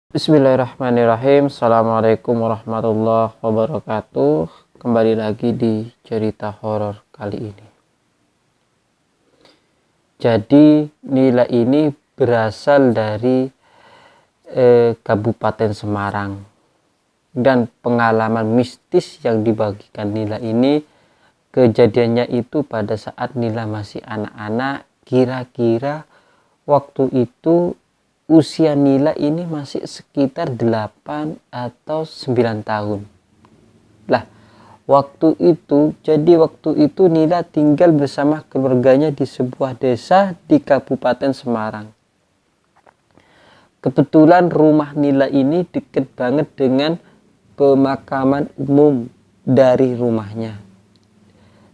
Bismillahirrahmanirrahim. Assalamualaikum warahmatullahi wabarakatuh. Kembali lagi di cerita horor kali ini. Jadi Nila ini berasal dari Kabupaten Semarang, dan pengalaman mistis yang dibagikan Nila ini, kejadiannya itu pada saat Nila masih anak-anak. Kira-kira waktu itu usia Nila ini masih sekitar 8 atau 9 tahun. Lah, waktu itu Nila tinggal bersama keluarganya di sebuah desa di Kabupaten Semarang. Kebetulan rumah Nila ini dekat banget dengan pemakaman umum dari rumahnya.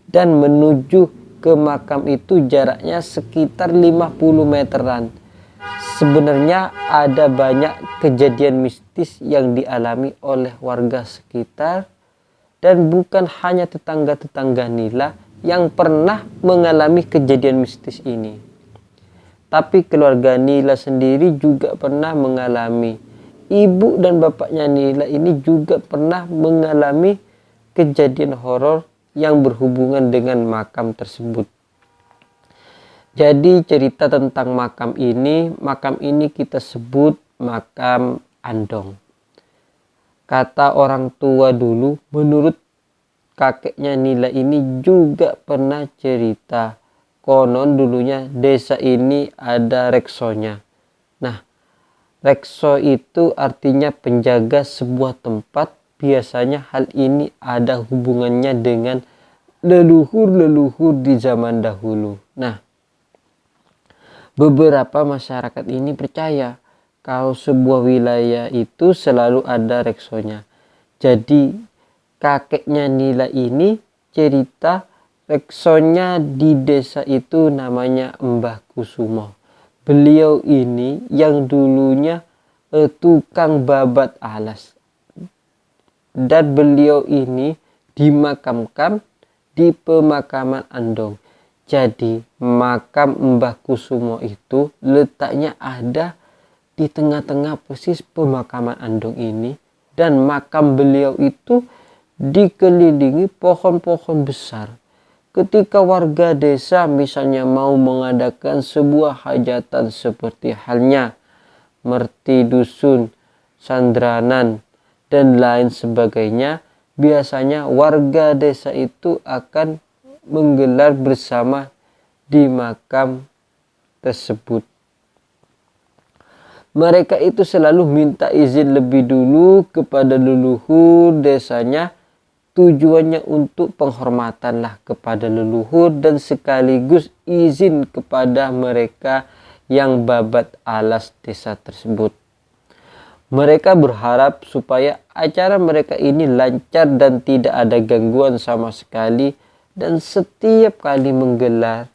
Dan menuju ke makam itu jaraknya sekitar 50 meteran. Sebenarnya ada banyak kejadian mistis yang dialami oleh warga sekitar, dan bukan hanya tetangga-tetangga Nila yang pernah mengalami kejadian mistis ini. Tapi keluarga Nila sendiri juga pernah mengalami. Ibu dan bapaknya Nila ini juga pernah mengalami kejadian horor yang berhubungan dengan makam tersebut. Jadi cerita tentang makam ini kita sebut makam Andong. Kata orang tua dulu, menurut kakeknya Nila ini juga pernah cerita, konon dulunya desa ini ada reksonya. Nah, rekso itu artinya penjaga sebuah tempat. Biasanya hal ini ada hubungannya dengan leluhur-leluhur di zaman dahulu. Nah, beberapa masyarakat ini percaya kalau sebuah wilayah itu selalu ada reksonya. Jadi kakeknya Nila ini cerita reksonya di desa itu namanya Mbah Kusumo. Beliau ini yang dulunya tukang babat alas. Dan beliau ini dimakamkan di pemakaman Andong. Jadi makam Mbah Kusumo itu letaknya ada di tengah-tengah persis pemakaman Andong ini. Dan makam beliau itu dikelilingi pohon-pohon besar. Ketika warga desa misalnya mau mengadakan sebuah hajatan seperti halnya merti dusun, sandranan, dan lain sebagainya, biasanya warga desa itu akan menggelar bersama di makam tersebut. Mereka itu selalu minta izin lebih dulu kepada leluhur desanya. Tujuannya untuk penghormatan lah kepada leluhur, dan sekaligus izin kepada mereka yang babat alas desa tersebut. Mereka berharap supaya acara mereka ini lancar dan tidak ada gangguan sama sekali. Dan setiap kali menggelar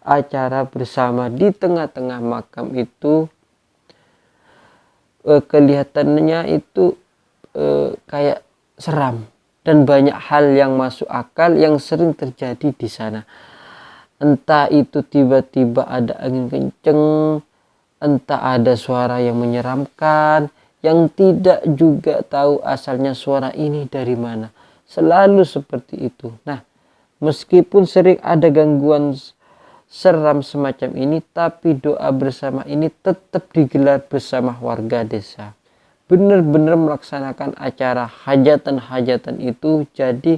acara bersama di tengah-tengah makam itu, kelihatannya itu kayak seram. Dan banyak hal yang masuk akal yang sering terjadi di sana. Entah itu tiba-tiba ada angin kenceng, entah ada suara yang menyeramkan, yang tidak juga tahu asalnya suara ini dari mana. Selalu seperti itu. Nah, meskipun sering ada gangguan seram semacam ini, tapi doa bersama ini tetap digelar bersama warga desa. Benar-benar melaksanakan acara hajatan-hajatan itu. Jadi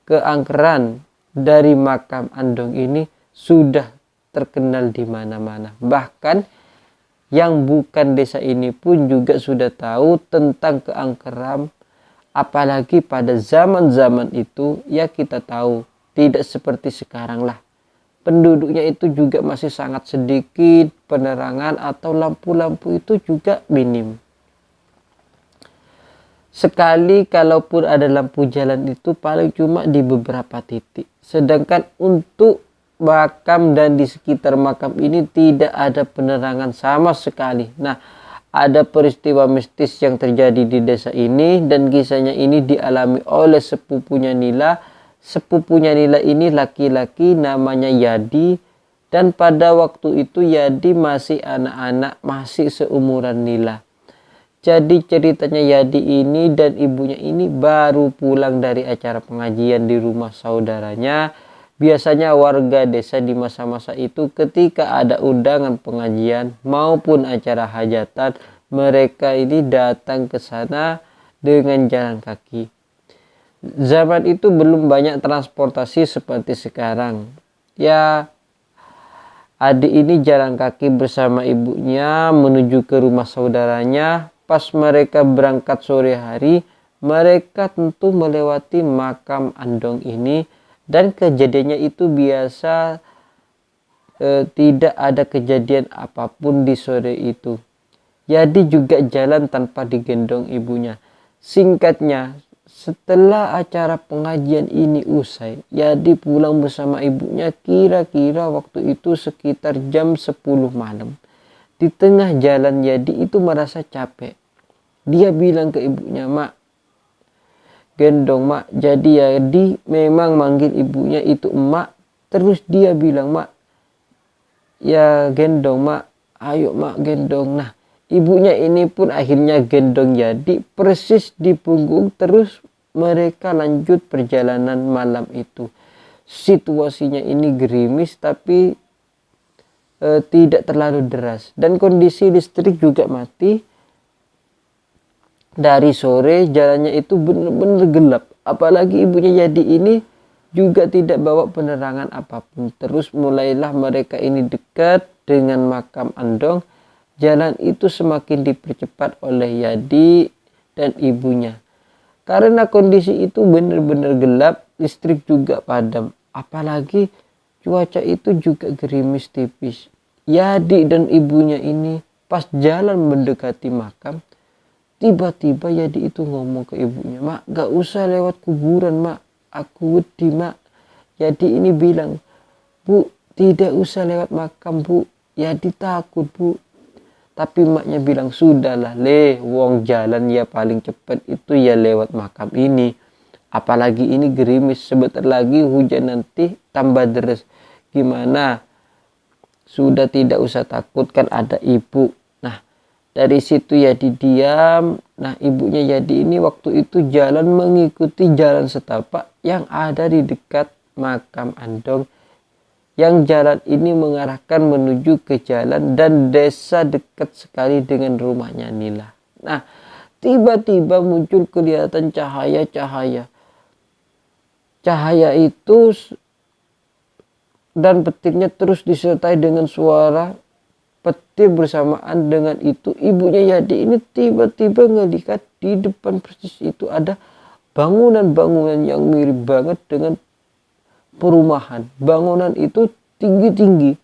keangkeran dari makam Andong ini sudah terkenal di mana-mana. Bahkan yang bukan desa ini pun juga sudah tahu tentang keangkeran. Apalagi pada zaman-zaman itu, ya kita tahu tidak seperti sekarang lah. Penduduknya itu juga masih sangat sedikit, penerangan atau lampu-lampu itu juga minim. Sekali kalaupun ada lampu jalan itu paling cuma di beberapa titik. Sedangkan untuk makam dan di sekitar makam ini tidak ada penerangan sama sekali. Nah, ada peristiwa mistis yang terjadi di desa ini, dan kisahnya ini dialami oleh sepupunya Nila. Sepupunya Nila ini laki-laki namanya Yadi, dan pada waktu itu Yadi masih anak-anak, masih seumuran Nila. Jadi ceritanya Yadi ini dan ibunya ini baru pulang dari acara pengajian di rumah saudaranya. Biasanya warga desa di masa-masa itu ketika ada undangan pengajian maupun acara hajatan, mereka ini datang ke sana dengan jalan kaki. Zaman itu belum banyak transportasi seperti sekarang. Ya, adik ini jalan kaki bersama ibunya menuju ke rumah saudaranya. Pas mereka berangkat sore hari, mereka tentu melewati makam Andong ini, dan kejadiannya itu biasa, tidak ada kejadian apapun di sore itu. Yadi juga jalan tanpa digendong ibunya. Singkatnya, setelah acara pengajian ini usai, Yadi pulang bersama ibunya kira-kira waktu itu sekitar jam 10 malam. Di tengah jalan Yadi itu merasa capek. Dia bilang ke ibunya, "Mak, gendong mak." Jadi Yadi memang manggil ibunya itu emak. Terus dia bilang, "Mak, ya gendong mak, ayo mak gendong." Nah, ibunya ini pun akhirnya gendong Yadi persis di punggung. Terus mereka lanjut perjalanan malam itu. Situasinya ini gerimis tapi tidak terlalu deras. Dan kondisi listrik juga mati. Dari sore jalannya itu benar-benar gelap. Apalagi ibunya Yadi ini juga tidak bawa penerangan apapun. Terus mulailah mereka ini dekat dengan makam Andong. Jalan itu semakin dipercepat oleh Yadi dan ibunya. Karena kondisi itu benar-benar gelap, listrik juga padam. Apalagi cuaca itu juga gerimis tipis. Yadi dan ibunya ini pas jalan mendekati makam, tiba-tiba Yadi itu ngomong ke ibunya, "Mak, gak usah lewat kuburan mak, aku wedi mak." Yadi ini bilang, "Bu, tidak usah lewat makam bu, Yadi takut bu." Tapi maknya bilang, "Sudahlah le, wong jalan ya paling cepat itu ya lewat makam ini. Apalagi ini gerimis, sebentar lagi hujan nanti tambah deras. Gimana? Sudah tidak usah takut, kan ada ibu." Nah, dari situ Yadi diam. Nah, ibunya Yadi ini waktu itu jalan mengikuti jalan setapak yang ada di dekat makam Andong. Yang jalan ini mengarahkan menuju ke jalan dan desa dekat sekali dengan rumahnya Nila. Nah, tiba-tiba muncul kelihatan cahaya-cahaya. Cahaya itu dan petirnya terus disertai dengan suara petir. Bersamaan dengan itu ibunya Yadi ini tiba-tiba ngelihat di depan persis itu ada bangunan-bangunan yang mirip banget dengan perumahan. Bangunan itu tinggi-tinggi,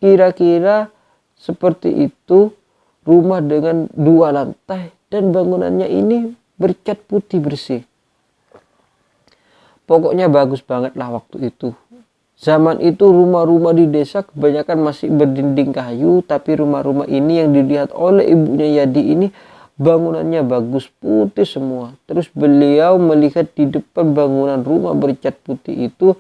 kira-kira seperti itu, rumah dengan 2 lantai dan bangunannya ini bercat putih bersih. Pokoknya bagus banget lah waktu itu. Zaman itu rumah-rumah di desa kebanyakan masih berdinding kayu, tapi rumah-rumah ini yang dilihat oleh ibunya Yadi ini bangunannya bagus, putih semua. Terus beliau melihat di depan bangunan rumah bercat putih itu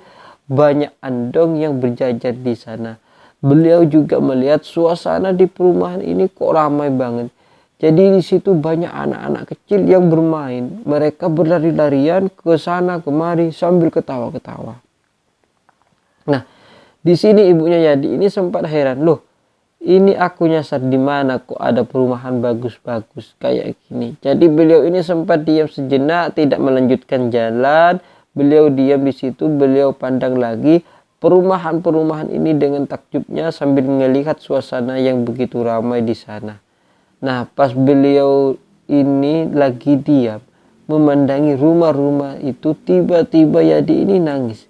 banyak andong yang berjajar di sana. Beliau juga melihat suasana di perumahan ini kok ramai banget. Jadi di situ banyak anak-anak kecil yang bermain. Mereka berlari-larian ke sana kemari sambil ketawa-ketawa. Nah, di sini ibunya Yadi ini sempat heran, loh, ini aku nyasar di mana kok ada perumahan bagus-bagus kayak gini. Jadi beliau ini sempat diam sejenak, tidak melanjutkan jalan. Beliau diam di situ, beliau pandang lagi perumahan-perumahan ini dengan takjubnya sambil melihat suasana yang begitu ramai di sana. Nah, pas beliau ini lagi diam memandangi rumah-rumah itu, tiba-tiba Yadi ini nangis.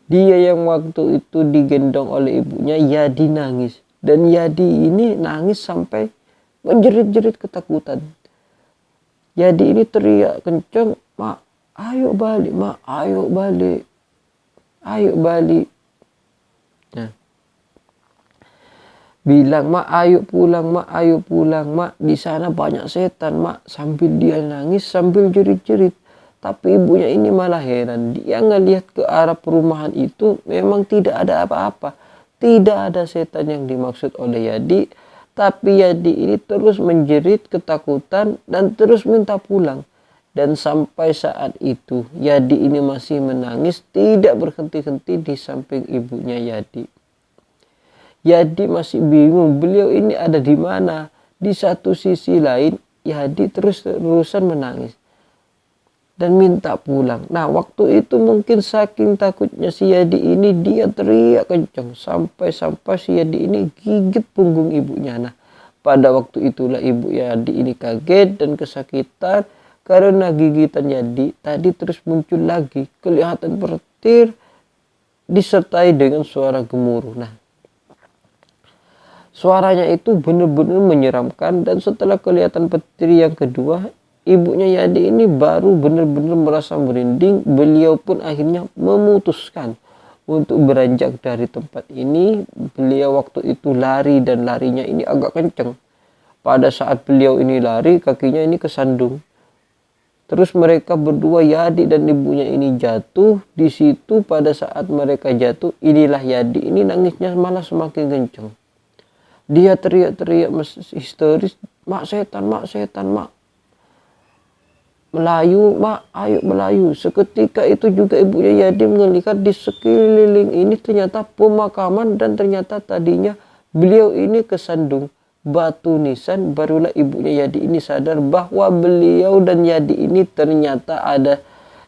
Dia yang waktu itu digendong oleh ibunya, Yadi nangis. Dan Yadi ini nangis sampai menjerit-jerit ketakutan. Yadi ini teriak kencang, "Mak, ayo balik, mak, ayo balik. Ayo balik." Nah, bilang, "Mak, ayo pulang, mak, ayo pulang, mak. Di sana banyak setan, mak." Sambil dia nangis, sambil jerit-jerit. Tapi ibunya ini malah heran. Dia ngelihat ke arah perumahan itu memang tidak ada apa-apa. Tidak ada setan yang dimaksud oleh Yadi. Tapi Yadi ini terus menjerit ketakutan dan terus minta pulang. Dan sampai saat itu Yadi ini masih menangis tidak berhenti-henti di samping ibunya Yadi. Yadi masih bingung beliau ini ada di mana. Di satu sisi lain Yadi terus-terusan menangis dan minta pulang. Nah, waktu itu mungkin saking takutnya si Yadi ini dia teriak kencang sampai si Yadi ini gigit punggung ibunya. Nah, pada waktu itulah ibu Yadi ini kaget dan kesakitan karena gigitan Yadi tadi terus muncul lagi, kelihatan petir disertai dengan suara gemuruh. Nah, suaranya itu benar-benar menyeramkan dan setelah kelihatan petir yang kedua, ibunya Yadi ini baru benar-benar merasa merinding. Beliau pun akhirnya memutuskan untuk beranjak dari tempat ini. Beliau waktu itu lari dan larinya ini agak kencang. Pada saat beliau ini lari, kakinya ini kesandung. Terus mereka berdua, Yadi dan ibunya ini jatuh. Di situ pada saat mereka jatuh, inilah Yadi ini nangisnya malah semakin kencang. Dia teriak-teriak histeris, mak setan, mak. Melayu, mak, ayo melayu. Seketika itu juga ibunya Yadi melihat di sekeliling ini ternyata pemakaman dan ternyata tadinya beliau ini kesandung batu nisan. Barulah ibunya Yadi ini sadar bahwa beliau dan Yadi ini ternyata ada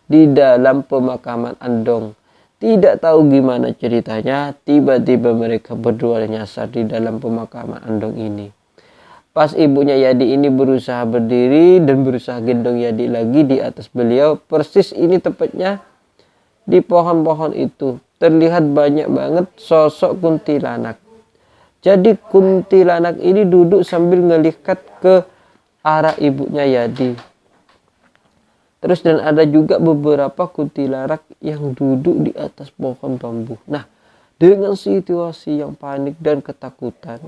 di dalam pemakaman Andong. Tidak tahu gimana ceritanya, tiba-tiba mereka berdua nyasar di dalam pemakaman Andong ini. Pas ibunya Yadi ini berusaha berdiri dan berusaha gendong Yadi lagi di atas beliau. Persis ini tepatnya di pohon-pohon itu terlihat banyak banget sosok kuntilanak. Jadi kuntilanak ini duduk sambil ngelihat ke arah ibunya Yadi. Terus dan ada juga beberapa kuntilanak yang duduk di atas pohon bambu. Nah, dengan situasi yang panik dan ketakutan,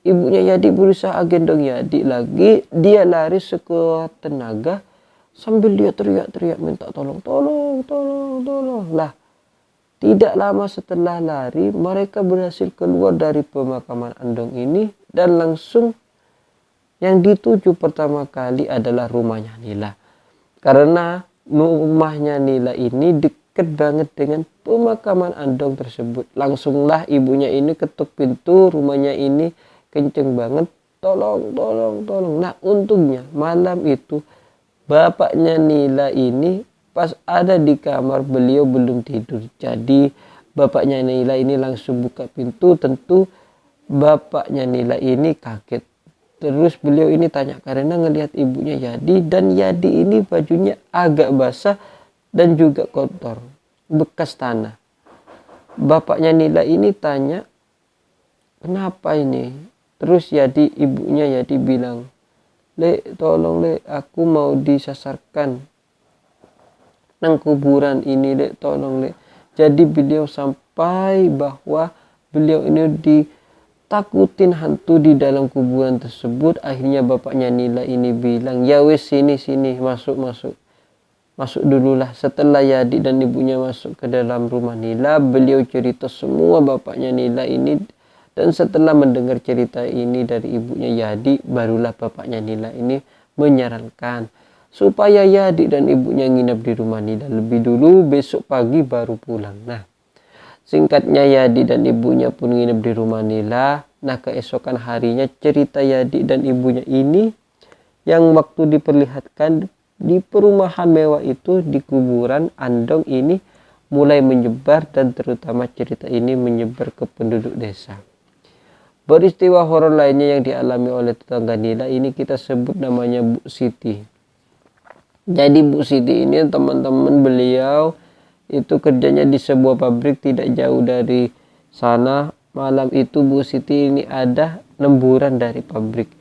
ibunya Yadi berusaha gendong Yadi lagi. Dia lari sekuat tenaga sambil dia teriak-teriak minta tolong. Lah, tidak lama setelah lari, mereka berhasil keluar dari pemakaman Andong ini dan langsung yang dituju pertama kali adalah rumahnya Nila. Karena rumahnya Nila ini dekat banget dengan pemakaman Andong tersebut. Langsunglah ibunya ini ketuk pintu rumahnya ini kenceng banget, tolong. Nah, untungnya malam itu bapaknya Nila ini pas ada di kamar, beliau belum tidur. Jadi bapaknya Nila ini langsung buka pintu. Tentu bapaknya Nila ini kaget. Terus beliau ini tanya karena ngelihat ibunya Yadi, dan Yadi ini bajunya agak basah dan juga kotor, bekas tanah. Bapaknya Nila ini tanya, kenapa ini? Terus ibunya Yadi bilang, Lek, tolong Lek, aku mau disasarkan nang kuburan ini Lek, tolong Lek. Jadi beliau sampai bahwa beliau ini ditakutin hantu di dalam kuburan tersebut. Akhirnya bapaknya Nila ini bilang, ya wes sini masuk dululah. Setelah Yadi dan ibunya masuk ke dalam rumah Nila, beliau cerita semua bapaknya Nila ini. Dan setelah mendengar cerita ini dari ibunya Yadi, barulah bapaknya Nila ini menyarankan supaya Yadi dan ibunya nginap di rumah Nila lebih dulu, besok pagi baru pulang. Nah, singkatnya Yadi dan ibunya pun nginap di rumah Nila. Nah, keesokan harinya cerita Yadi dan ibunya ini yang waktu diperlihatkan di perumahan mewah itu di kuburan Andong ini mulai menyebar, dan terutama cerita ini menyebar ke penduduk desa. Peristiwa horor lainnya yang dialami oleh tetangga Nila ini kita sebut namanya Bu Siti. Jadi Bu Siti ini teman-teman beliau itu kerjanya di sebuah pabrik tidak jauh dari sana. Malam itu Bu Siti ini ada lemburan dari pabrik.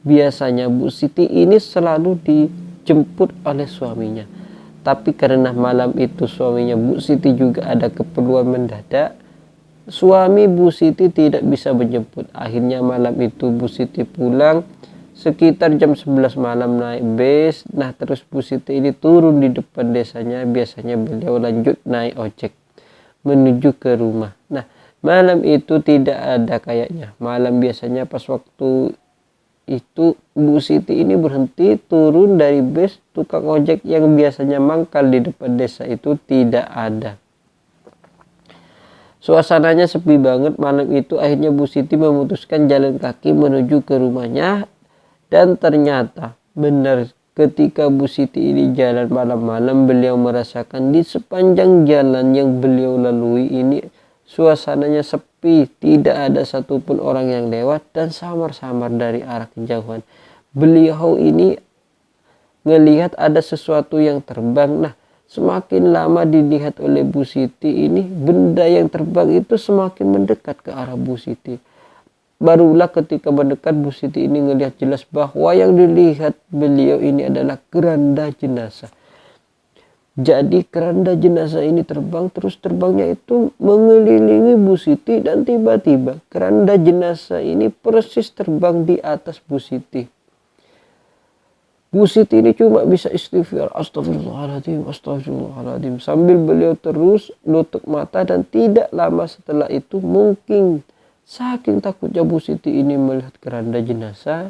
Biasanya Bu Siti ini selalu dijemput oleh suaminya. Tapi karena malam itu suaminya Bu Siti juga ada keperluan mendadak, suami Bu Siti tidak bisa menjemput. Akhirnya malam itu Bu Siti pulang sekitar jam 11 malam naik bus. Nah, terus Bu Siti ini turun di depan desanya. Biasanya beliau lanjut naik ojek menuju ke rumah. Nah, Malam itu tidak ada kayaknya. Malam biasanya pas waktu itu Bu Siti ini berhenti turun dari bus, tukang ojek yang biasanya mangkal di depan desa itu tidak ada. Suasananya sepi banget malam itu. Akhirnya Bu Siti memutuskan jalan kaki menuju ke rumahnya. Dan ternyata benar, ketika Bu Siti ini jalan malam-malam, beliau merasakan di sepanjang jalan yang beliau lalui ini suasananya sepi, tidak ada satupun orang yang lewat dan samar-samar dari arah kejauhan. Beliau ini ngelihat ada sesuatu yang terbang. Nah, semakin lama dilihat oleh Bu Siti ini, benda yang terbang itu semakin mendekat ke arah Bu Siti. Barulah ketika mendekat, Bu Siti ini ngelihat jelas bahwa yang dilihat beliau ini adalah keranda jenazah. Jadi keranda jenazah ini terbang, terus terbangnya itu mengelilingi Bu Siti, dan tiba-tiba keranda jenazah ini persis terbang di atas Bu Siti. Bu Siti ini cuma bisa istighfar, astagfirullahaladzim, astagfirullahaladzim, sambil beliau terus nutup mata. Dan tidak lama setelah itu, mungkin saking takutnya Bu Siti ini melihat keranda jenazah,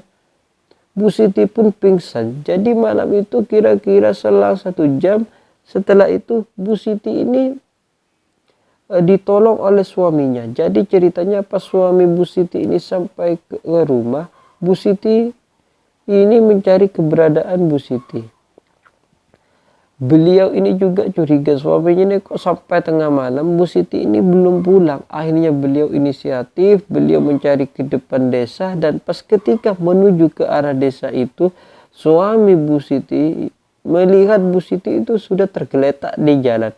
Bu Siti pun pingsan. Jadi malam itu kira-kira selang 1 jam setelah itu, Bu Siti ini ditolong oleh suaminya. Jadi ceritanya pas suami Bu Siti ini sampai ke rumah, Bu Siti ini mencari keberadaan Bu Siti. Beliau ini juga curiga, suaminya ini kok sampai tengah malam Bu Siti ini belum pulang. Akhirnya beliau inisiatif, beliau mencari ke depan desa. Dan pas ketika menuju ke arah desa itu, suami Bu Siti melihat Bu Siti itu sudah tergeletak di jalan.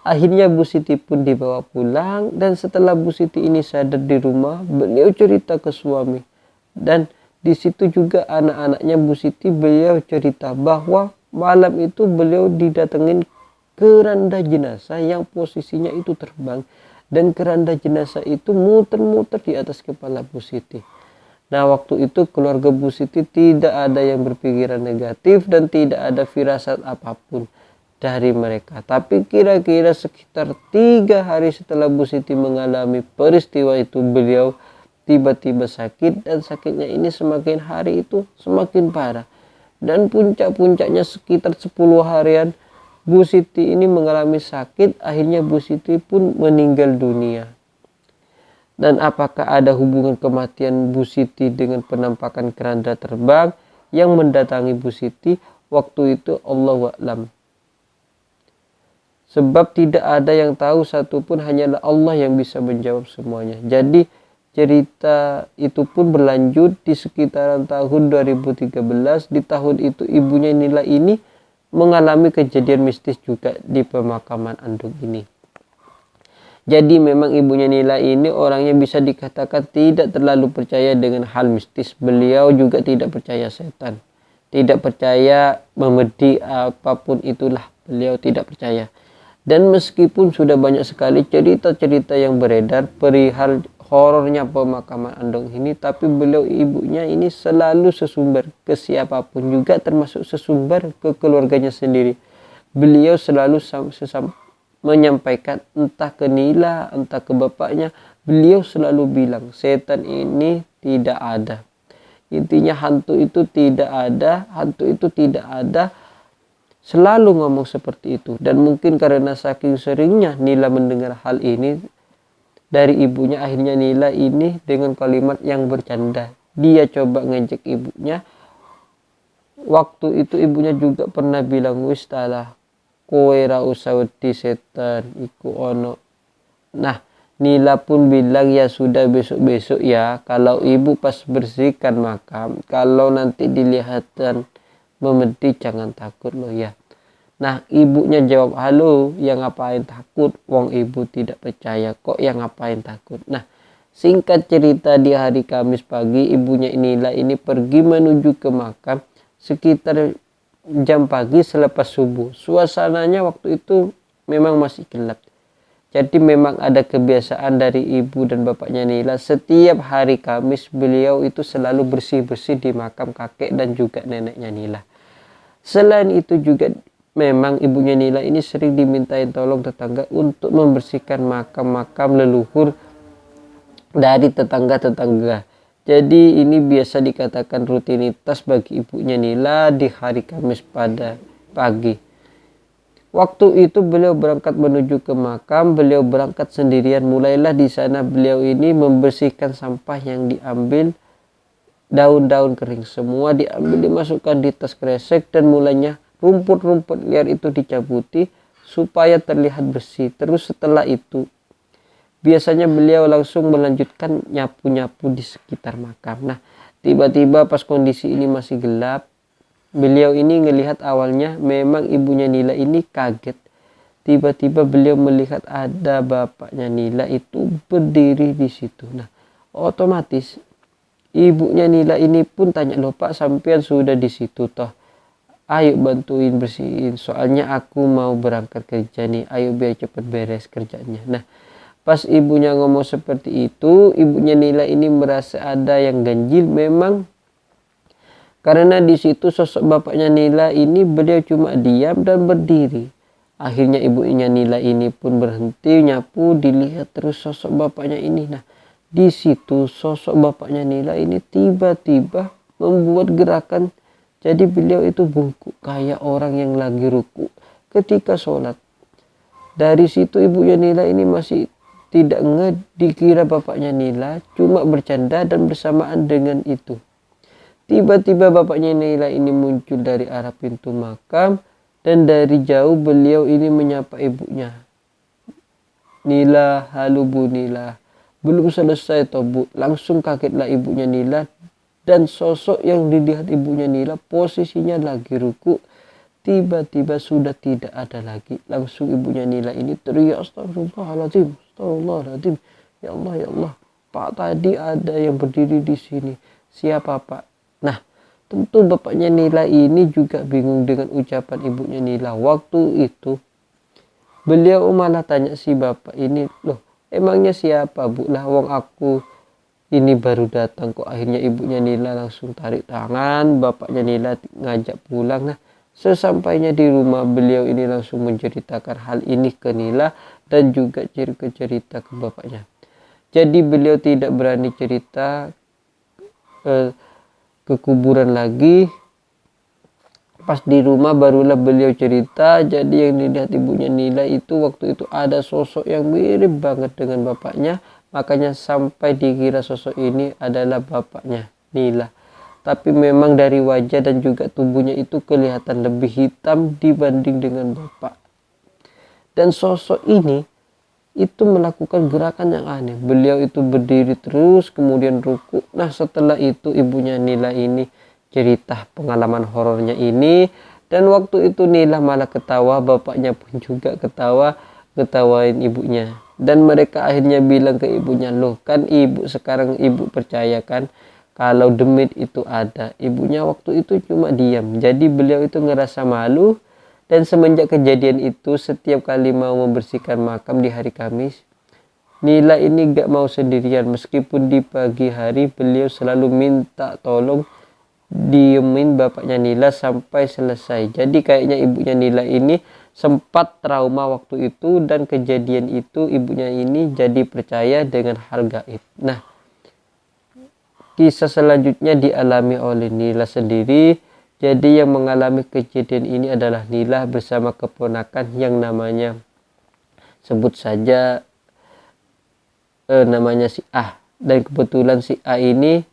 Akhirnya Bu Siti pun dibawa pulang. Dan setelah Bu Siti ini sadar di rumah, beliau cerita ke suami. Dan di situ juga anak-anaknya Bu Siti, beliau cerita bahwa malam itu beliau didatengin keranda jenazah yang posisinya itu terbang. Dan keranda jenazah itu muter-muter di atas kepala Bu Siti. Nah, waktu itu keluarga Bu Siti tidak ada yang berpikiran negatif dan tidak ada firasat apapun dari mereka. Tapi kira-kira sekitar 3 hari setelah Bu Siti mengalami peristiwa itu, beliau tiba-tiba sakit. Dan sakitnya ini semakin hari itu semakin parah. Dan puncak-puncaknya sekitar 10 harian Bu Siti ini mengalami sakit. Akhirnya Bu Siti pun meninggal dunia. Dan apakah ada hubungan kematian Bu Siti dengan penampakan keranda terbang yang mendatangi Bu Siti waktu itu? Allahu a'lam. Sebab tidak ada yang tahu satupun, hanyalah Allah yang bisa menjawab semuanya. Jadi cerita itu pun berlanjut di sekitaran tahun 2013. Di tahun itu ibunya Nila ini mengalami kejadian mistis juga di pemakaman Andung ini. Jadi memang ibunya Nila ini orangnya bisa dikatakan tidak terlalu percaya dengan hal mistis. Beliau juga tidak percaya setan, tidak percaya memedi, apapun itulah beliau tidak percaya. Dan meskipun sudah banyak sekali cerita-cerita yang beredar perihal horornya pemakaman Andong ini, tapi beliau ibunya ini selalu sesumber ke siapapun, juga termasuk sesumber ke keluarganya sendiri. Beliau selalu menyampaikan, entah ke Nila, entah ke bapaknya, beliau selalu bilang setan ini tidak ada. Intinya hantu itu tidak ada, hantu itu tidak ada. Selalu ngomong seperti itu. Dan mungkin karena saking seringnya Nila mendengar hal ini dari ibunya, akhirnya Nila ini dengan kalimat yang bercanda, dia coba ngejek ibunya. Waktu itu ibunya juga pernah bilang, wis talah kowe ra usah wedi setan iku ono. Nah, Nila pun bilang, ya sudah besok-besok ya, kalau ibu pas bersihkan makam, kalau nanti dilihatan memedi jangan takut loh ya. Nah, ibunya jawab, halo, yang ngapain takut, wong ibu tidak percaya kok, yang ngapain takut. Nah, singkat cerita, di hari Kamis pagi ibunya Nila ini pergi menuju ke makam sekitar jam pagi selepas subuh. Suasananya waktu itu memang masih gelap. Jadi memang ada kebiasaan dari ibu dan bapaknya Nila, setiap hari Kamis beliau itu selalu bersih-bersih di makam kakek dan juga neneknya Nila. Selain itu juga memang ibunya Nila ini sering dimintain tolong tetangga untuk membersihkan makam-makam leluhur dari tetangga-tetangga. Jadi ini biasa dikatakan rutinitas bagi ibunya Nila di hari Kamis pada pagi. Waktu itu beliau berangkat menuju ke makam. Beliau berangkat sendirian. Mulailah di sana beliau ini membersihkan sampah yang diambil, daun-daun kering. Semua diambil dimasukkan di tas kresek dan mulanya rumput-rumput liar itu dicabuti supaya terlihat bersih. Terus setelah itu biasanya beliau langsung melanjutkan nyapu-nyapu di sekitar makam. Nah, tiba-tiba pas kondisi ini masih gelap, beliau ini ngelihat awalnya memang ibunya Nila ini kaget. Tiba-tiba beliau melihat ada bapaknya Nila itu berdiri di situ. Nah, otomatis ibunya Nila ini pun tanya, "Loh Pak, sampean sudah di situ toh? Ayo bantuin bersihin. Soalnya aku mau berangkat kerja nih. Ayo biar cepet beres kerjanya." Nah, pas ibunya ngomong seperti itu, ibunya Nila ini merasa ada yang ganjil memang. Karena di situ sosok bapaknya Nila ini beliau cuma diam dan berdiri. Akhirnya ibunya Nila ini pun berhenti nyapu, dilihat terus sosok bapaknya ini. Nah, di situ sosok bapaknya Nila ini tiba-tiba membuat gerakan. Jadi beliau itu bungkuk kayak orang yang lagi ruku ketika sholat. Dari situ ibunya Nila ini masih tidak dikira bapaknya Nila cuma bercanda, dan bersamaan dengan itu tiba-tiba bapaknya Nila ini muncul dari arah pintu makam, dan dari jauh beliau ini menyapa ibunya. "Nila, halo Bu Nila." Belum selesai toh Bu, langsung kagetlah ibunya Nila, dan sosok yang dilihat ibunya Nila posisinya lagi ruku tiba-tiba sudah tidak ada lagi. Langsung ibunya Nila ini teriak, "Astagfirullahaladzim, astagfirullahaladzim. Ya Allah, ya Allah. Pak, tadi ada yang berdiri di sini. Siapa Pak?" Nah, tentu bapaknya Nila ini juga bingung dengan ucapan ibunya Nila. Waktu itu beliau malah tanya si bapak ini, "Loh, emangnya siapa Bu? Lah wong aku ini baru datang kok." Akhirnya ibunya Nila langsung tarik tangan bapaknya Nila ngajak pulang. Nah, sesampainya di rumah beliau ini langsung menceritakan hal ini ke Nila dan juga cerita ke bapaknya. Jadi beliau tidak berani cerita ke kuburan lagi. Pas di rumah barulah beliau cerita. Jadi yang dilihat ibunya Nila itu waktu itu ada sosok yang mirip banget dengan bapaknya. Makanya sampai dikira sosok ini adalah bapaknya Nila. Tapi memang dari wajah dan juga tubuhnya itu kelihatan lebih hitam dibanding dengan bapak. Dan sosok ini itu melakukan gerakan yang aneh. Beliau itu berdiri terus kemudian ruku. Nah, setelah itu ibunya Nila ini cerita pengalaman horornya ini. Dan waktu itu Nila malah ketawa, bapaknya pun juga ketawain ibunya. Dan mereka akhirnya bilang ke ibunya, "Loh, kan ibu sekarang ibu percaya kan kalau demit itu ada." Ibunya waktu itu cuma diam. Jadi beliau itu ngerasa malu. Dan semenjak kejadian itu, setiap kali mau membersihkan makam di hari Kamis, Nila ini gak mau sendirian. Meskipun di pagi hari beliau selalu minta tolong diemin bapaknya Nila sampai selesai. Jadi kayaknya ibunya Nila ini sempat trauma waktu itu, dan kejadian itu ibunya ini jadi percaya dengan hal gaib. Nah, kisah selanjutnya dialami oleh Nila sendiri. Jadi yang mengalami kejadian ini adalah Nila bersama keponakan yang namanya, sebut saja namanya si A. Dan kebetulan si A ini,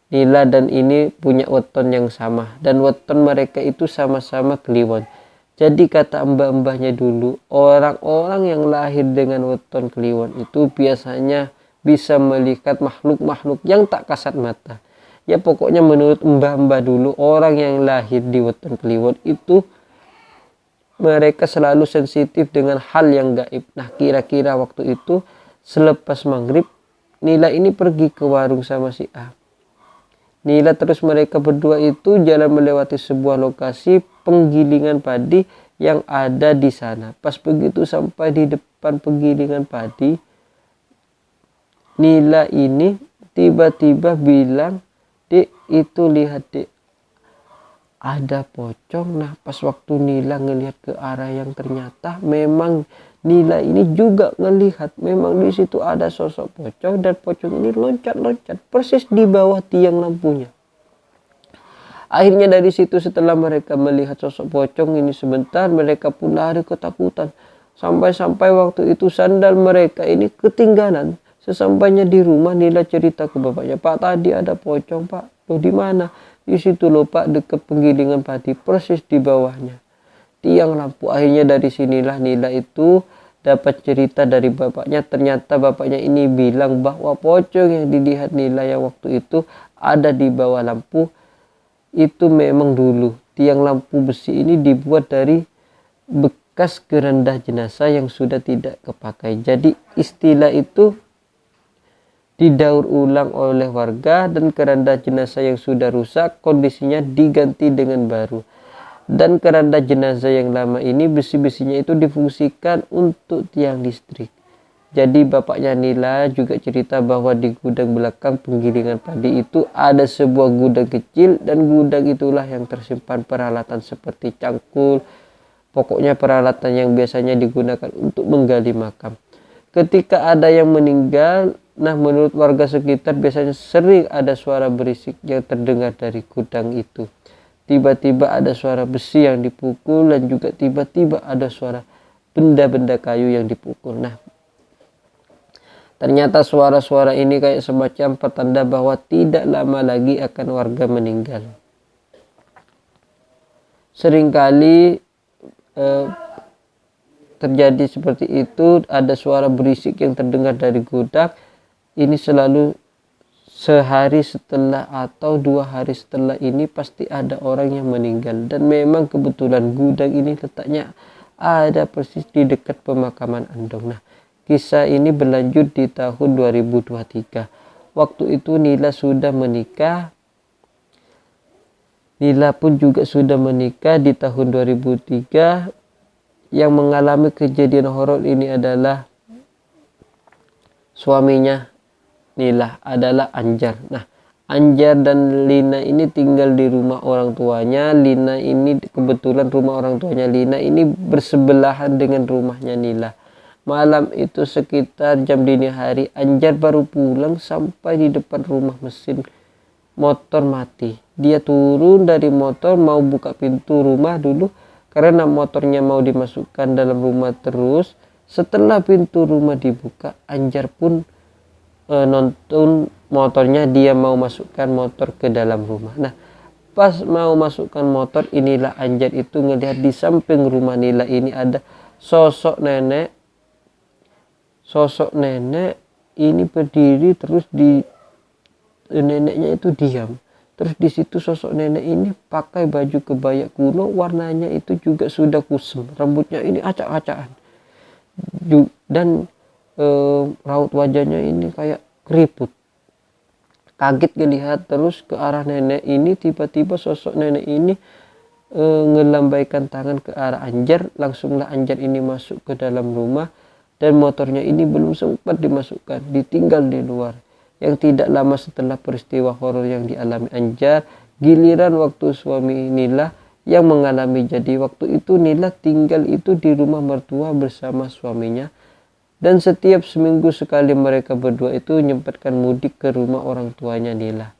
Nila dan ini punya weton yang sama. Dan weton mereka itu sama-sama kliwon. Jadi kata mbah-mbahnya dulu, orang-orang yang lahir dengan weton kliwon itu biasanya bisa melihat makhluk-makhluk yang tak kasat mata. Ya pokoknya menurut mbah-mbah dulu, orang yang lahir di weton kliwon itu mereka selalu sensitif dengan hal yang gaib. Nah, kira-kira waktu itu selepas maghrib, Nila ini pergi ke warung sama si A. Nila terus mereka berdua itu jalan melewati sebuah lokasi penggilingan padi yang ada di sana. Pas begitu sampai di depan penggilingan padi, Nila ini tiba-tiba bilang, "Dek, itu lihat Dek, ada pocong." Nah, pas waktu Nila ngelihat ke arah yang ternyata memang Nila ini juga ngelihat memang di situ ada sosok pocong, dan pocong ini loncat-loncat persis di bawah tiang lampunya. Akhirnya dari situ setelah mereka melihat sosok pocong ini sebentar, mereka pun lari ketakutan. Sampai-sampai waktu itu sandal mereka ini ketinggalan. Sesampainya di rumah, Nila cerita ke bapaknya, "Pak, tadi ada pocong, Pak." "Loh, di mana?" "Di situ loh, Pak, dekat penggilingan padi, persis di bawahnya tiang lampu." Akhirnya dari sinilah Nila itu dapat cerita dari bapaknya. Ternyata bapaknya ini bilang bahwa pocong yang dilihat Nila yang waktu itu ada di bawah lampu itu memang dulu tiang lampu besi ini dibuat dari bekas keranda jenazah yang sudah tidak kepakai. Jadi istilah itu didaur ulang oleh warga, dan keranda jenazah yang sudah rusak kondisinya diganti dengan baru. Dan keranda jenazah yang lama ini besi-besinya itu difungsikan untuk tiang listrik. Jadi bapaknya Nila juga cerita bahwa di gudang belakang penggilingan padi itu ada sebuah gudang kecil, dan gudang itulah yang tersimpan peralatan seperti cangkul, pokoknya peralatan yang biasanya digunakan untuk menggali makam. Ketika ada yang meninggal, nah menurut warga sekitar biasanya sering ada suara berisik yang terdengar dari gudang itu. Tiba-tiba ada suara besi yang dipukul, dan juga tiba-tiba ada suara benda-benda kayu yang dipukul. Nah, ternyata suara-suara ini kayak semacam pertanda bahwa tidak lama lagi akan warga meninggal. Seringkali terjadi seperti itu, ada suara berisik yang terdengar dari gudang. Ini selalu sehari setelah atau 2 hari setelah ini pasti ada orang yang meninggal. Dan memang kebetulan gudang ini letaknya ada persis di dekat pemakaman Andong. Nah, kisah ini berlanjut di tahun 2023. Waktu itu Nila sudah menikah. Nila pun juga sudah menikah di tahun 2003. Yang mengalami kejadian horor ini adalah suaminya Nila, adalah Anjar. Nah, Anjar dan Lina ini tinggal di rumah orang tuanya. Lina ini kebetulan rumah orang tuanya Lina ini bersebelahan dengan rumahnya Nila. Malam itu sekitar jam dini hari, Anjar baru pulang. Sampai di depan rumah mesin motor mati. Dia turun dari motor mau buka pintu rumah dulu karena motornya mau dimasukkan dalam rumah terus. Setelah pintu rumah dibuka, Anjar pun nonton motornya, dia mau masukkan motor ke dalam rumah. Nah, pas mau masukkan motor, inilah Anjar itu ngelihat di samping rumah Nila ini ada sosok nenek. Sosok nenek ini berdiri, terus di neneknya itu diam. Terus di situ sosok nenek ini pakai baju kebaya kuno, warnanya itu juga sudah kusem, rambutnya ini acak-acakan, dan raut wajahnya ini kayak keriput. Kaget ngelihat terus ke arah nenek ini. Tiba-tiba sosok nenek ini ngelambaikan tangan ke arah Anjar. Langsunglah Anjar ini masuk ke dalam rumah, dan motornya ini belum sempat dimasukkan, ditinggal di luar. Yang tidak lama setelah peristiwa horor yang dialami Anjar, giliran waktu suami Nila yang mengalami. Jadi waktu itu Nila tinggal itu di rumah mertua bersama suaminya, dan setiap seminggu sekali mereka berdua itu menyempatkan mudik ke rumah orang tuanya Nila.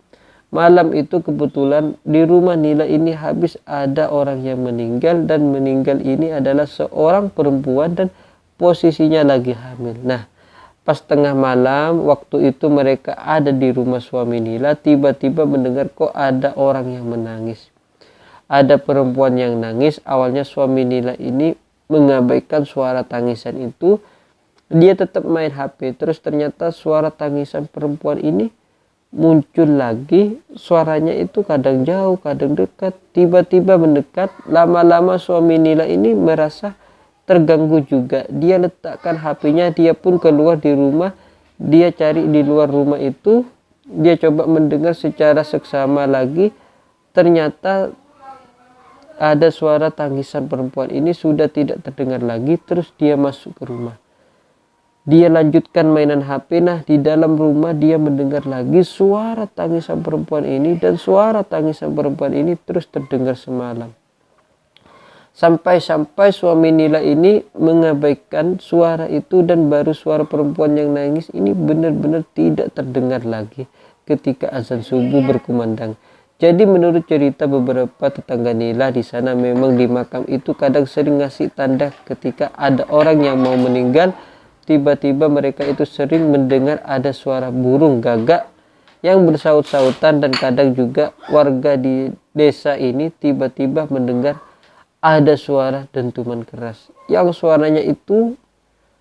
Malam itu kebetulan di rumah Nila ini habis ada orang yang meninggal, dan meninggal ini adalah seorang perempuan dan posisinya lagi hamil. Nah, pas tengah malam waktu itu mereka ada di rumah suami Nila, tiba-tiba mendengar kok ada orang yang menangis. Ada perempuan yang nangis. Awalnya suami Nila ini mengabaikan suara tangisan itu. Dia tetap main HP. Terus ternyata suara tangisan perempuan ini muncul lagi. Suaranya itu kadang jauh, kadang dekat, tiba-tiba mendekat. Lama-lama suami Nila ini merasa terganggu juga. Dia letakkan HP-nya, dia pun keluar di rumah. Dia cari di luar rumah itu. Dia coba mendengar secara seksama lagi. Ternyata ada suara tangisan perempuan ini sudah tidak terdengar lagi. Terus dia masuk ke rumah. Dia lanjutkan mainan HP. Nah, di dalam rumah dia mendengar lagi suara tangisan perempuan ini, dan suara tangisan perempuan ini terus terdengar semalam. Sampai-sampai suami Nila ini mengabaikan suara itu, dan baru suara perempuan yang nangis ini benar-benar tidak terdengar lagi ketika azan subuh berkumandang. Jadi menurut cerita beberapa tetangga Nila di sana, memang di makam itu kadang sering ngasih tanda ketika ada orang yang mau meninggal. Tiba-tiba mereka itu sering mendengar ada suara burung gagak yang bersaut-sautan, dan kadang juga warga di desa ini tiba-tiba mendengar ada suara dentuman keras, yang suaranya itu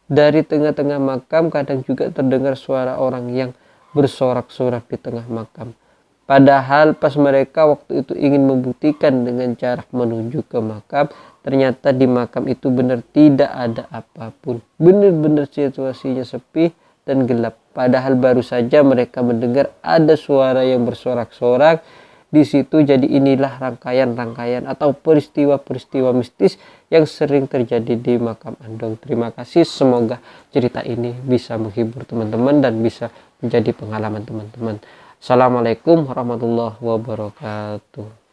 dari tengah-tengah makam. Kadang juga terdengar suara orang yang bersorak-sorak di tengah makam. Padahal pas mereka waktu itu ingin membuktikan dengan cara menuju ke makam, ternyata di makam itu benar tidak ada apapun. Benar-benar situasinya sepi dan gelap. Padahal baru saja mereka mendengar ada suara yang bersorak-sorak di situ. Jadi inilah rangkaian-rangkaian atau peristiwa-peristiwa mistis yang sering terjadi di makam Andong. Terima kasih, semoga cerita ini bisa menghibur teman-teman dan bisa menjadi pengalaman teman-teman. Assalamualaikum warahmatullahi wabarakatuh.